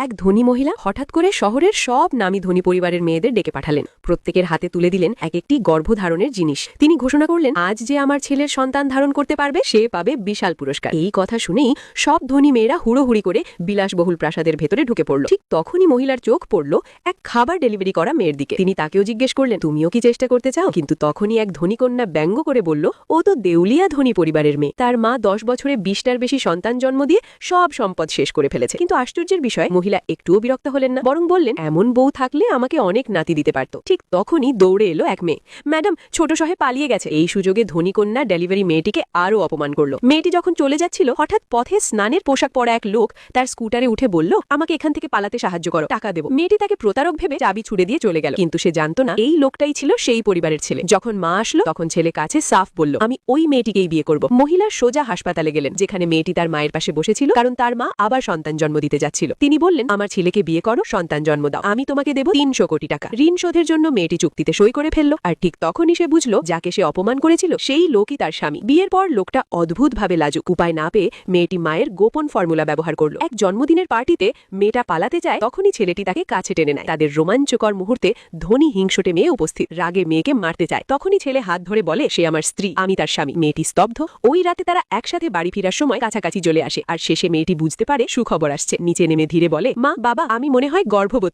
এক ধনী মহিলা হঠাৎ করে শহরের সব নামী ধনী পরিবারের মেয়েদের ডেকে পাঠালেন। প্রত্যেকের হাতে তুলে দিলেন এক একটি গর্ভধারণের জিনিস। তিনি ঘোষণা করলেন, আজ যে আমার ছেলের সন্তান ধারণ করতে পারবে সে পাবে বিশাল পুরস্কার। এই কথা শুনেই সব ধনী মেয়েরা হুড়োহুড়ি করে বিলাসবহুল প্রাসাদের ভেতরে ঢুকে পড়ল। ঠিক তখনই মহিলার চোখ পড়ল এক খাবার ডেলিভারি করা মেয়ের দিকে। তিনি তাকেও জিজ্ঞেস করলেন, তুমিও কি চেষ্টা করতে চাও? কিন্তু তখনই এক ধনী কন্যা ব্যঙ্গ করে বলল, ও তো দেউলিয়া ধনী পরিবারের মেয়ে, তার মা 10 বছরে 20টার বেশি সন্তান জন্ম দিয়ে সব সম্পদ শেষ করে ফেলেছে। কিন্তু আশ্চর্যের বিষয়, মহিলা একটুও বিরক্ত হলেন না, বরং বললেন, এমন বউ থাকলে আমাকে অনেক নাতি দিতে পারত। ঠিক তখনই দৌড়ে এলো এক মেয়ে। ম্যাডাম, ছোট সহে পালিয়ে গেছে। এই সুযোগে ধনী কন্যা ডেলিভারি মেয়েটিকে আরো অপমান করল। মেয়েটি যখন চলে যাচ্ছিল, হঠাৎ পথে স্নানের পোশাক পরা এক লোক তার স্কুটারে উঠে বলল, আমাকে এখান থেকে পালাতে সাহায্য করো, টাকা দেবো। মেয়েটি তাকে প্রতারক ভেবে চাবি ছুড়ে দিয়ে চলে গেল। কিন্তু সে জানতো না এই লোকটাই ছিল সেই পরিবারের ছেলে। যখন মা আসলো, তখন ছেলে কাছে সাফ বলল, আমি ওই মেয়েটিকেই বিয়ে করব। মহিলা সোজা হাসপাতালে গেলেন, যেখানে মেয়েটি তার মায়ের পাশে বসেছিল, কারণ তার মা আবার সন্তান জন্ম দিতে যাচ্ছিল। তিনি বললেন, আমার ছেলেকে বিয়ে করো, সন্তান জন্ম দাও, আমি তোমাকে দেব 300 কোটি টাকা। ঋণ শোধের জন্য মেয়েটি চুক্তিতে সই করে ফেলল। আর ঠিক তখনই সে বুঝলো, যাকে সে অপমান করেছিল সেই লোকই তার স্বামী। বিয়ের পর লোকটা অদ্ভুতভাবে লাজুক। উপায় না পেয়ে মেয়েটি মায়ের গোপন ফর্মুলা ব্যবহার করলো। এক জন্মদিনের পার্টিতে মেয়েটা পালাতে যায়, তখনই ছেলেটি তাকে কাছে টেনে নেয়। তাদের রোমাঞ্চকর মুহূর্তে ধনী হিংসুটে মেয়ে উপস্থিত, রাগে মেয়েকে মারতে চায়। তখনই ছেলে হাত ধরে বলে, সে আমার স্ত্রী, আমি তার স্বামী। মেয়েটি স্তব্ধ। ওই রাতে তারা একসাথে বাড়ি ফেরার সময় কাছাকাছি চলে আসে। আর শেষে মেয়েটি বুঝতে পারে সুখবর আসছে। নিচে নেমে ধীরে বলে, মা, বাবা, আমি মনে হয় গর্ভবতী।